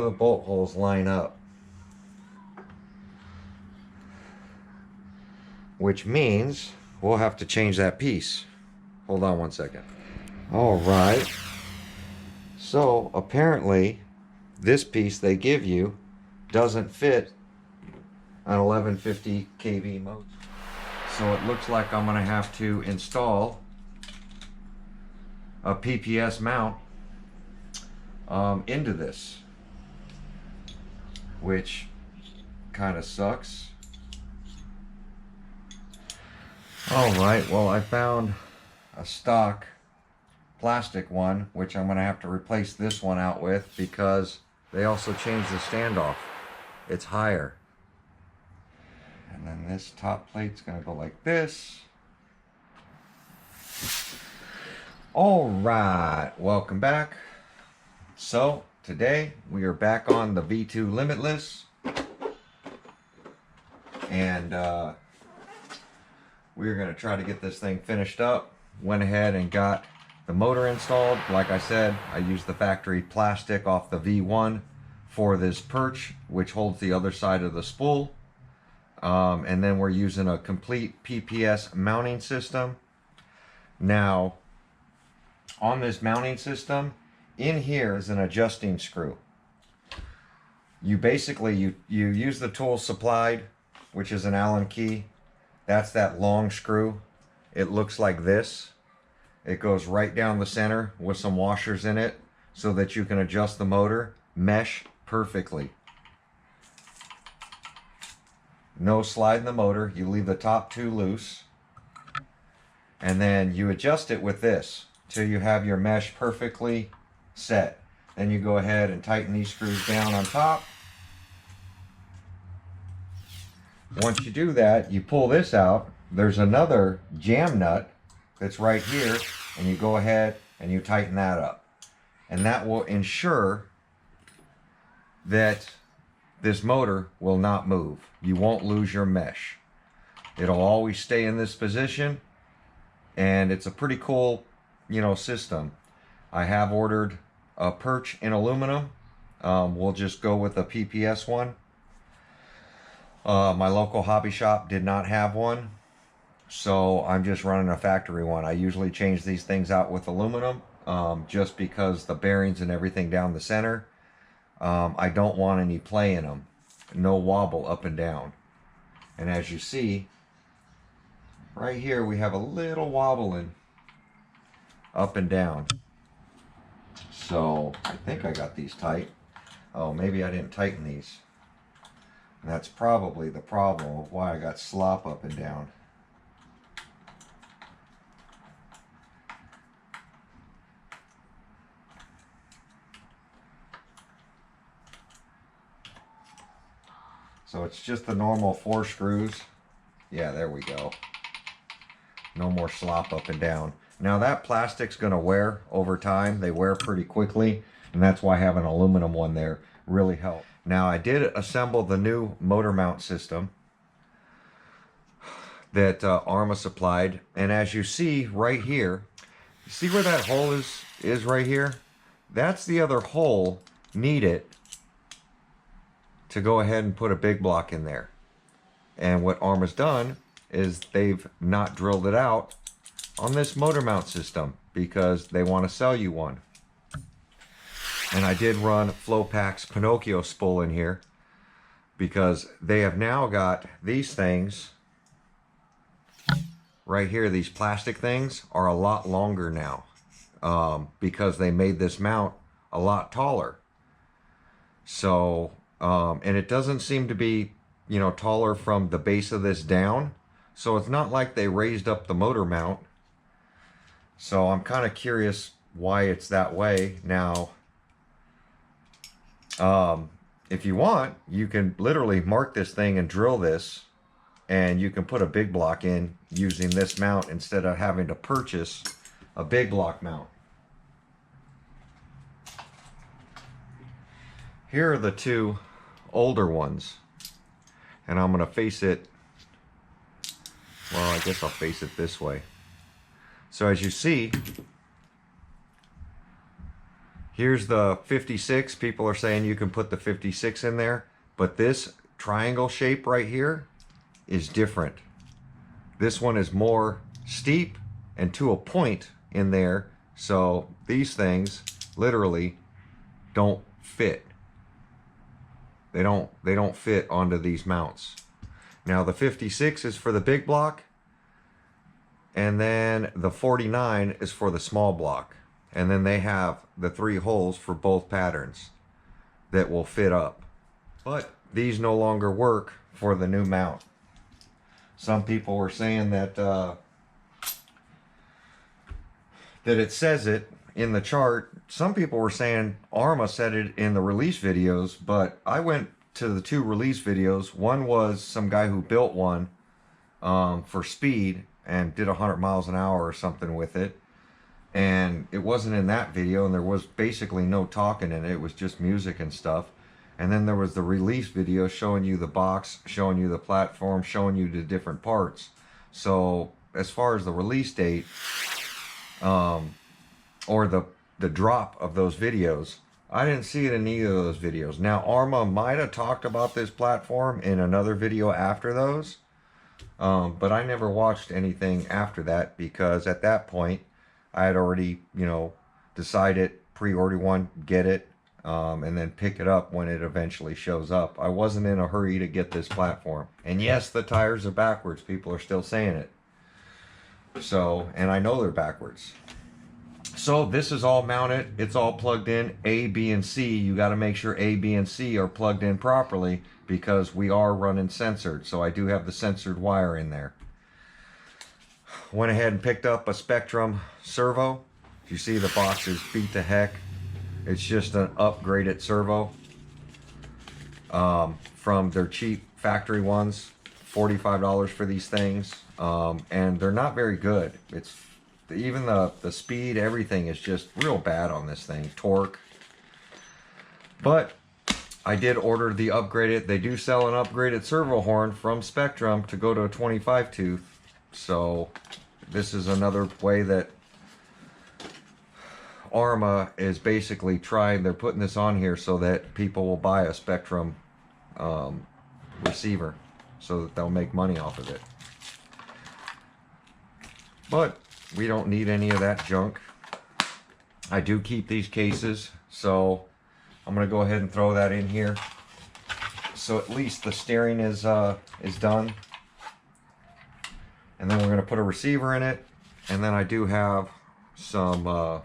the bolt holes line up. Which means we'll have to change that piece. Hold on one second. All right. So apparently this piece they give you doesn't fit an 1150 kV motor. So it looks like I'm going to have to install a PPS mount into this, which kind of sucks. All right, well, I found a stock plastic one, which I'm going to have to replace this one out with because they also changed the standoff. It's higher. And then this top plate's going to go like this. All right, welcome back. So today we are back on the V2 Limitless, and we're going to try to get this thing finished up. Went ahead and got the motor installed. Like I said, I used the factory plastic off the V1 for this perch, which holds the other side of the spool. And then we're using a complete PPS mounting system. Now, on this mounting system, in here is an adjusting screw. You basically, you use the tool supplied, which is an Allen key. That's that long screw. It looks like this. It goes right down the center with some washers in it so that you can adjust the motor mesh perfectly. No slide in the motor. You leave the top two loose. And then you adjust it with this till you have your mesh perfectly set. Then you go ahead and tighten these screws down on top. Once you do that, you pull this out. There's another jam nut that's right here, and you go ahead and you tighten that up. And that will ensure that this motor will not move. You won't lose your mesh. It'll always stay in this position, and it's a pretty cool, system. I have ordered a perch in aluminum. We'll just go with a PPS one. My local hobby shop did not have one, so I'm just running a factory one. I usually change these things out with aluminum, just because the bearings and everything down the center, I don't want any play in them. No wobble up and down. And as you see, right here we have a little wobbling up and down. So I think I got these tight. Oh, maybe I didn't tighten these. And that's probably the problem of why I got slop up and down. So it's just the normal 4 screws. Yeah, there we go. No more slop up and down. Now that plastic's gonna wear over time. They wear pretty quickly, and that's why having an aluminum one there really helped. Now I did assemble the new motor mount system that Arrma supplied, and as you see right here, see where that hole is right here? That's the other hole needed to go ahead and put a big block in there. And what Arrma's done is they've not drilled it out on this motor mount system because they want to sell you one. And I did run Flowpack's Pinocchio spool in here because they have now got these things right here. These plastic things are a lot longer now because they made this mount a lot taller. So, and it doesn't seem to be, taller from the base of this down. So it's not like they raised up the motor mount. So I'm kind of curious why it's that way. Now, if you want, you can literally mark this thing and drill this, and you can put a big block in using this mount instead of having to purchase a big block mount. Here are the two older ones, and I'm going to face it, well, I guess I'll face it this way. So as you see, Here's the 56. People are saying you can put the 56 in there, but this triangle shape right here is different. This one is more steep and to a point in there, so these things literally don't fit. They don't fit onto these mounts. Now the 56 is for the big block, and then the 49 is for the small block. And then they have the 3 holes for both patterns that will fit up. But these no longer work for the new mount. Some people were saying that that it says it in the chart. Some people were saying Arrma said it in the release videos, but I went to the 2 release videos. One was some guy who built one for speed and did 100 miles an hour or something with it. And it wasn't in that video, and there was basically no talking in it. It was just music and stuff. And then there was the release video showing you the box, showing you the platform, showing you the different parts. So as far as the release date, or the drop of those videos, I didn't see it in either of those videos. Now Arrma might have talked about this platform in another video after those, but I never watched anything after that, because at that point I had already, decided pre-order one, get it, and then pick it up when it eventually shows up. I wasn't in a hurry to get this platform. And yes, the tires are backwards. People are still saying it. So, and I know they're backwards. So this is all mounted. It's all plugged in. A, B, and C. You got to make sure A, B, and C are plugged in properly, because we are running censored. So I do have the censored wire in there. Went ahead and picked up a Spectrum Servo. You see the box is beat to heck. It's just an upgraded Servo from their cheap factory ones. $45 for these things, and they're not very good. It's even the speed, everything is just real bad on this thing. Torque. But I did order the upgraded. They do sell an upgraded servo horn from Spectrum to go to a 25 tooth. So this is another way that Arrma is basically trying. They're putting this on here so that people will buy a Spectrum receiver, so that they'll make money off of it. But we don't need any of that junk. I do keep these cases, so I'm gonna go ahead and throw that in here. So at least the steering is done. And then we're gonna put a receiver in it. And then I do have some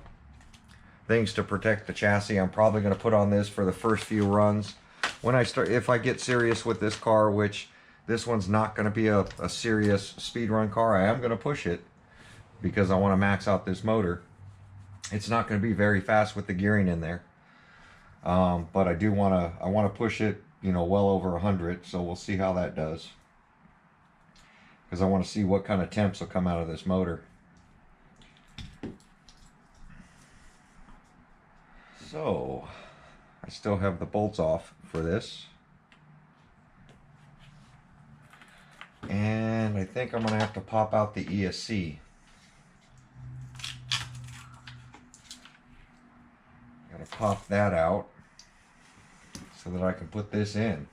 things to protect the chassis. I'm probably gonna put on this for the first few runs. When I start, if I get serious with this car, which this one's not gonna be a serious speed run car, I am gonna push it because I wanna max out this motor. It's not gonna be very fast with the gearing in there. But I wanna push it, well over 100, so we'll see how that does. Because I want to see what kind of temps will come out of this motor. So, I still have the bolts off for this. And I think I'm going to have to pop out the ESC. Got to pop that out so that I can put this in.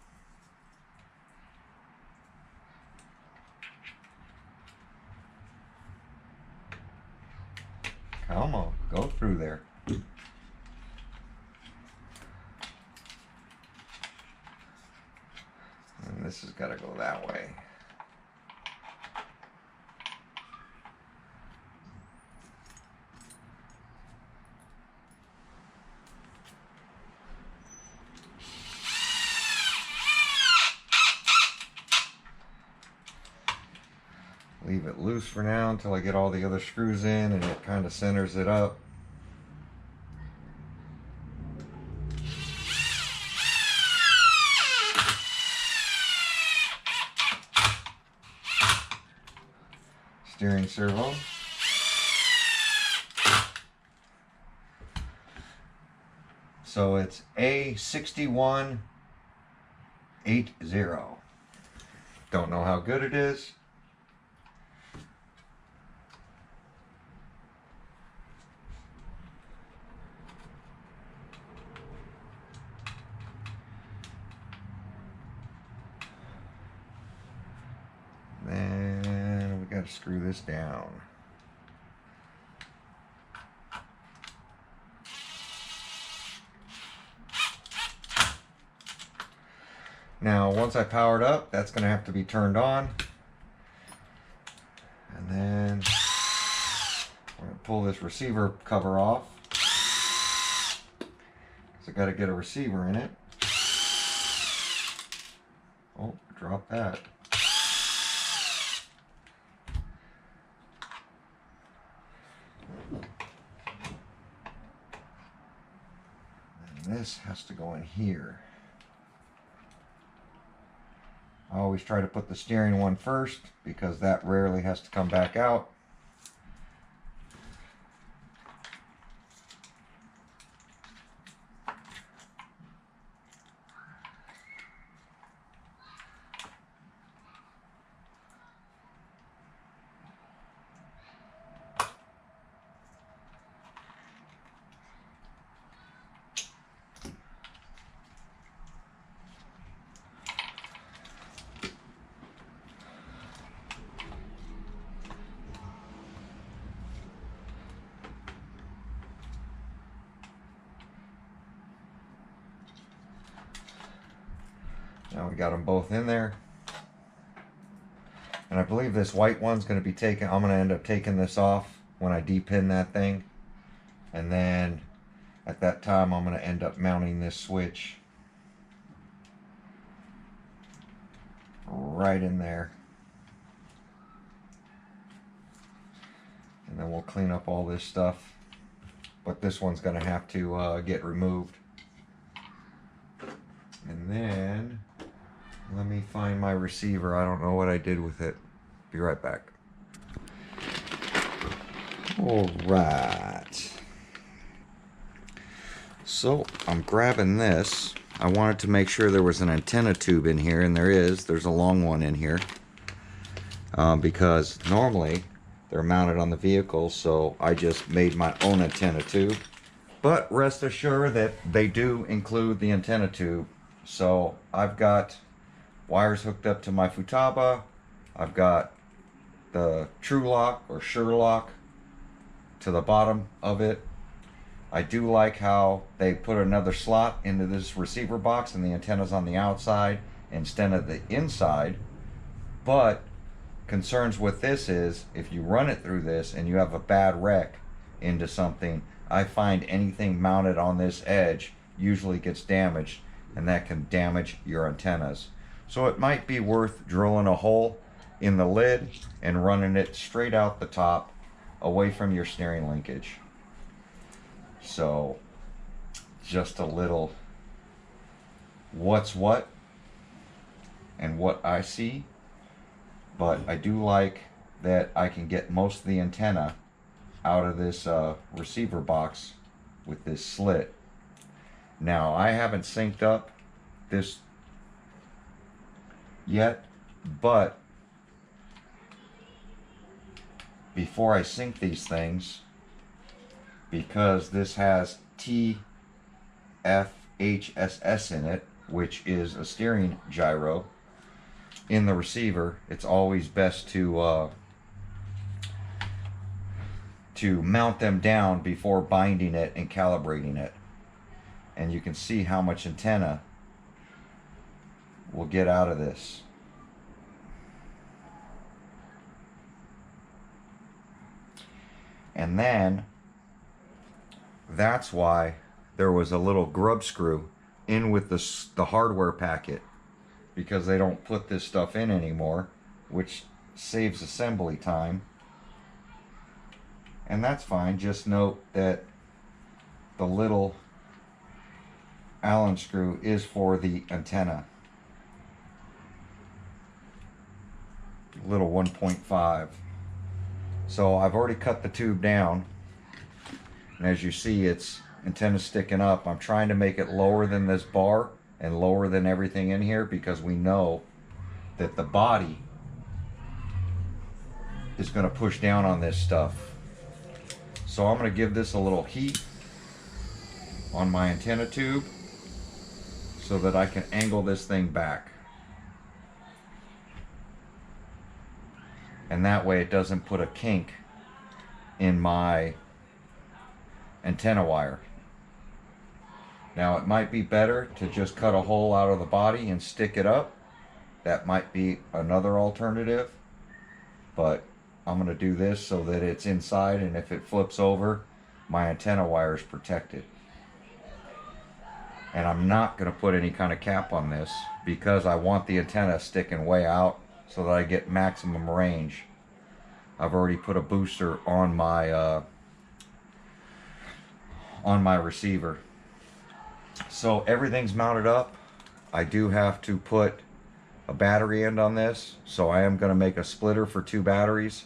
Come on, go through there. And this has got to go that way. Leave it loose for now until I get all the other screws in and it kind of centers it up. Steering servo. So it's A6180. Don't know how good it is. to screw this down. Now, once I power it up, that's going to have to be turned on. And then we're going to pull this receiver cover off. So I got to get a receiver in it. Oh, drop that. And this has to go in here. I always try to put the steering one first because that rarely has to come back out. Now we got them both in there. And I believe this white one's going to be taken, I'm going to end up taking this off when I depin that thing. And then at that time I'm going to end up mounting this switch right in there. And then we'll clean up all this stuff. But this one's going to have to get removed. And then let me find my receiver. I don't know what I did with it. Be right back. All right. So I'm grabbing this. I wanted to make sure there was an antenna tube in here, and there is. There's a long one in here. Because normally they're mounted on the vehicle, so I just made my own antenna tube. But rest assured that they do include the antenna tube. So I've got wires hooked up to my Futaba. I've got the True Lock or Sure Lock to the bottom of it. I do like how they put another slot into this receiver box and the antenna's on the outside instead of the inside. But concerns with this is if you run it through this and you have a bad wreck into something, I find anything mounted on this edge usually gets damaged, and that can damage your antennas. So it might be worth drilling a hole in the lid and running it straight out the top away from your steering linkage. So just a little what's what and what I see. But I do like that I can get most of the antenna out of this receiver box with this slit. Now I haven't synced up this yet, but before I sync these things, because this has TFHSS in it, which is a steering gyro in the receiver, it's always best to mount them down before binding it and calibrating it. And you can see how much antenna we'll get out of this. And then that's why there was a little grub screw in with the hardware packet, because they don't put this stuff in anymore, which saves assembly time. And that's fine. Just note that the little Allen screw is for the antenna. Little 1.5. So I've already cut the tube down, and as you see, its antenna sticking up. I'm trying to make it lower than this bar and lower than everything in here, because we know that the body is going to push down on this stuff. So I'm going to give this a little heat on my antenna tube so that I can angle this thing back. and that way it doesn't put a kink in my antenna wire. Now it might be better to just cut a hole out of the body and stick it up. That might be another alternative, but I'm going to do this so that it's inside, and if it flips over, my antenna wire is protected. And I'm not going to put any kind of cap on this because I want the antenna sticking way out so that I get maximum range. I've already put a booster on my receiver. So everything's mounted up. I do have to put a battery end on this, so I am going to make a splitter for 2 batteries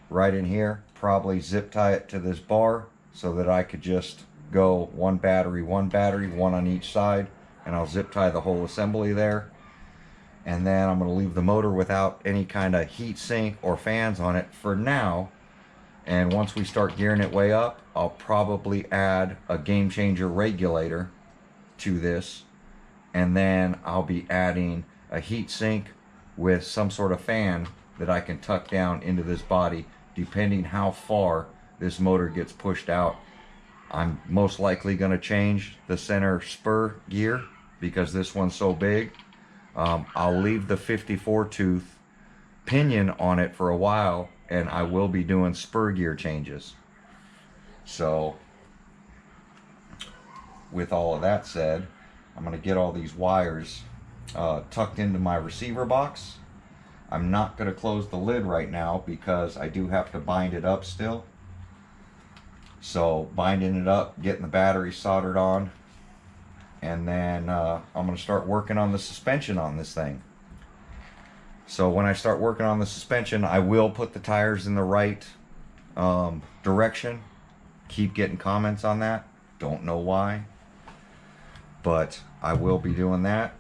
right in here. Probably zip tie it to this bar so that I could just go one battery, one on each side, and I'll zip tie the whole assembly there. And then I'm going to leave the motor without any kind of heat sink or fans on it for now. And once we start gearing it way up, I'll probably add a game changer regulator to this, and then I'll be adding a heat sink with some sort of fan that I can tuck down into this body depending how far this motor gets pushed out. I'm most likely going to change the center spur gear because this one's so big. I'll leave the 54 tooth pinion on it for a while, and I will be doing spur gear changes. So with all of that said, I'm going to get all these wires tucked into my receiver box. I'm not going to close the lid right now because I do have to bind it up still. So binding it up, getting the battery soldered on, and then I'm going to start working on the suspension on this thing. So when I start working on the suspension, I will put the tires in the right direction. Keep getting comments on that. Don't know why, but I will be doing that.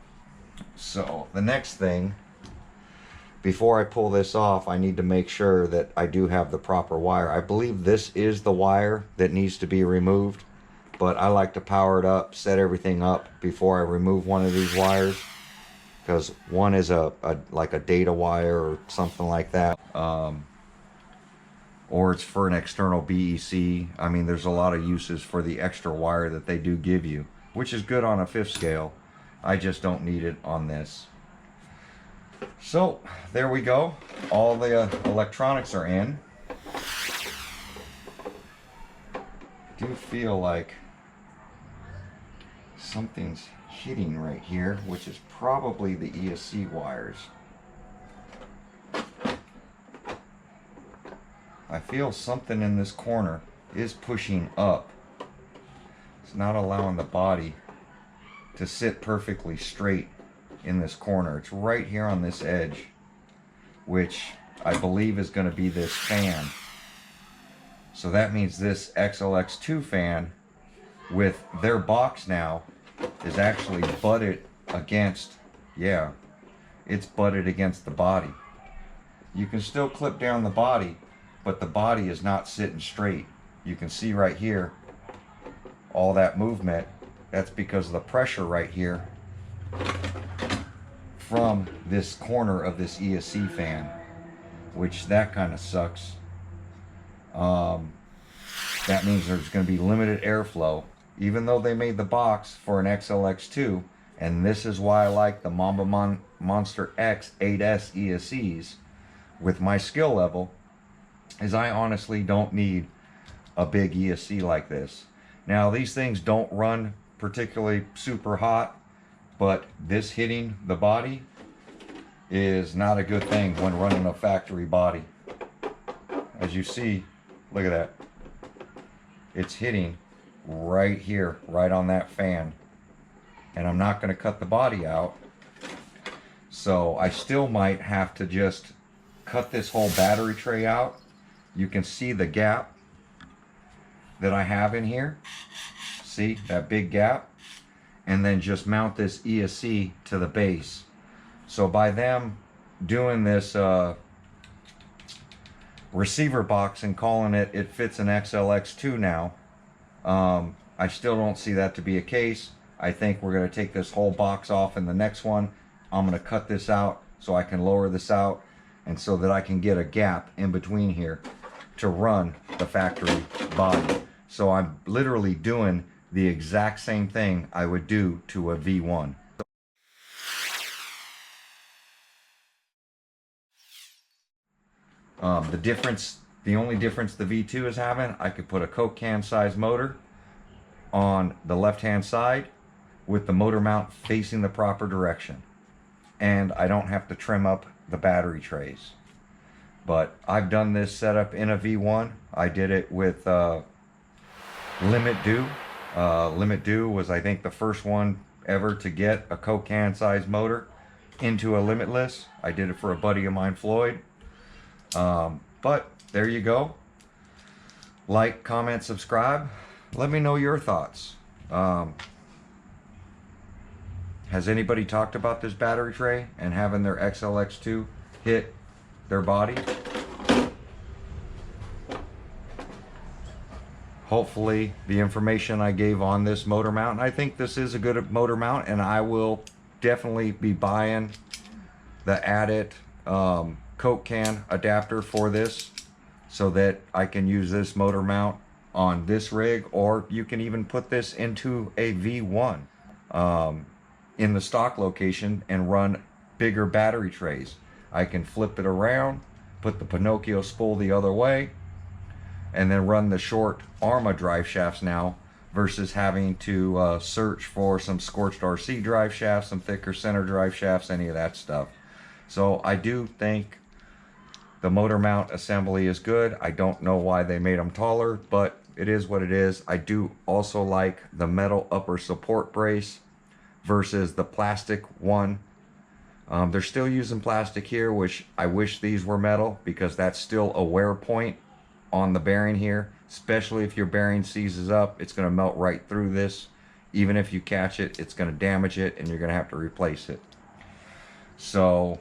So the next thing, before I pull this off, I need to make sure that I do have the proper wire. I believe this is the wire that needs to be removed, but I like to power it up, set everything up before I remove one of these wires, because one is like a data wire or something like that, or it's for an external BEC. I mean, there's a lot of uses for the extra wire that they do give you, which is good on a 5th scale. I just don't need it on this. So there we go. All the electronics are in. I do feel like something's hitting right here, which is probably the ESC wires. I feel something in this corner is pushing up. It's not allowing the body to sit perfectly straight in this corner. It's right here on this edge, which I believe is going to be this fan. So that means this XLX2 fan with their box now is actually butted against, yeah, it's butted against the body. You can still clip down the body, but the body is not sitting straight. You can see right here all that movement. That's because of the pressure right here from this corner of this ESC fan, which that kind of sucks. That means there's going to be limited airflow, even though they made the box for an XLX2, and this is why I like the Mamba Monster X 8S ESCs with my skill level, is I honestly don't need a big ESC like this. Now these things don't run particularly super hot, but this hitting the body is not a good thing when running a factory body. As you see, look at that. It's hitting right here, right on that fan. And I'm not going to cut the body out. So I still might have to just cut this whole battery tray out. You can see the gap that I have in here. See that big gap? And then just mount this ESC to the base. So by them doing this receiver box and calling it fits an XLX2 now, I still don't see that to be a case. I think we're going to take this whole box off in the next one. I'm going to cut this out so I can lower this out, and so that I can get a gap in between here to run the factory body. So I'm literally doing the exact same thing I would do to a V1. The only difference the V2 is having, I could put a Coke can size motor on the left hand side with the motor mount facing the proper direction, and I don't have to trim up the battery trays. But I've done this setup in a V1. I did it with Limitless. Limitless was, I think, the first one ever to get a Coke can size motor into a Limitless. I did it for a buddy of mine, Floyd. But there you go. Like, comment, subscribe. Let me know your thoughts. Has anybody talked about this battery tray and having their XLX2 hit their body? Hopefully the information I gave on this motor mount, and I think this is a good motor mount, and I will definitely be buying the added Coke can adapter for this so that I can use this motor mount on this rig, or you can even put this into a V1 in the stock location and run bigger battery trays. I can flip it around, put the Pinocchio spool the other way, and then run the short Arrma drive shafts now, versus having to search for some scorched RC drive shafts, some thicker center drive shafts, any of that stuff. So I do think the motor mount assembly is good. I don't know why they made them taller, but it is what it is. I do also like the metal upper support brace versus the plastic one. They're still using plastic here, which I wish these were metal, because that's still a wear point on the bearing here. Especially if your bearing seizes up, it's going to melt right through this. Even if you catch it, it's going to damage it and you're going to have to replace it. So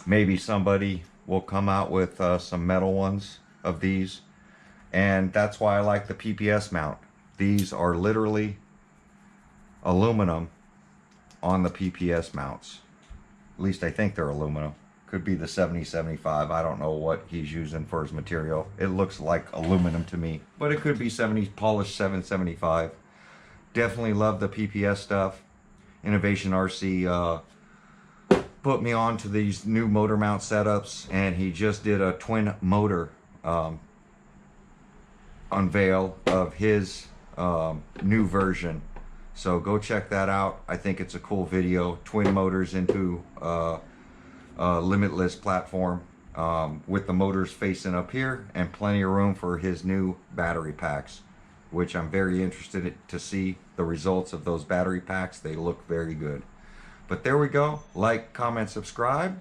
maybe somebody will come out with some metal ones of these, and that's why I like the PPS mount. These are literally aluminum on the PPS mounts. At least I think they're aluminum. Could be the 7075. I don't know what he's using for his material. It looks like aluminum to me, but it could be polished 775. Definitely love the PPS stuff. Innovation RC put me on to these new motor mount setups, and he just did a twin motor unveil of his new version. So go check that out. I think it's a cool video. Twin motors into Limitless platform with the motors facing up here, and plenty of room for his new battery packs, which I'm very interested to see the results of those battery packs. They look very good. But there we go. Like, comment, subscribe.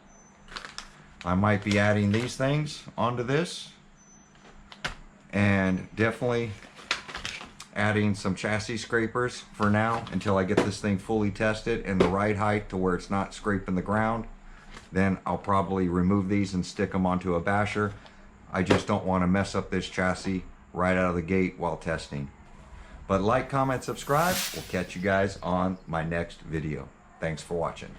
I might be adding these things onto this, and definitely adding some chassis scrapers for now until I get this thing fully tested and the right height to where it's not scraping the ground. Then I'll probably remove these and stick them onto a basher. I just don't want to mess up this chassis right out of the gate while testing. But like, comment, subscribe. We'll catch you guys on my next video. Thanks for watching.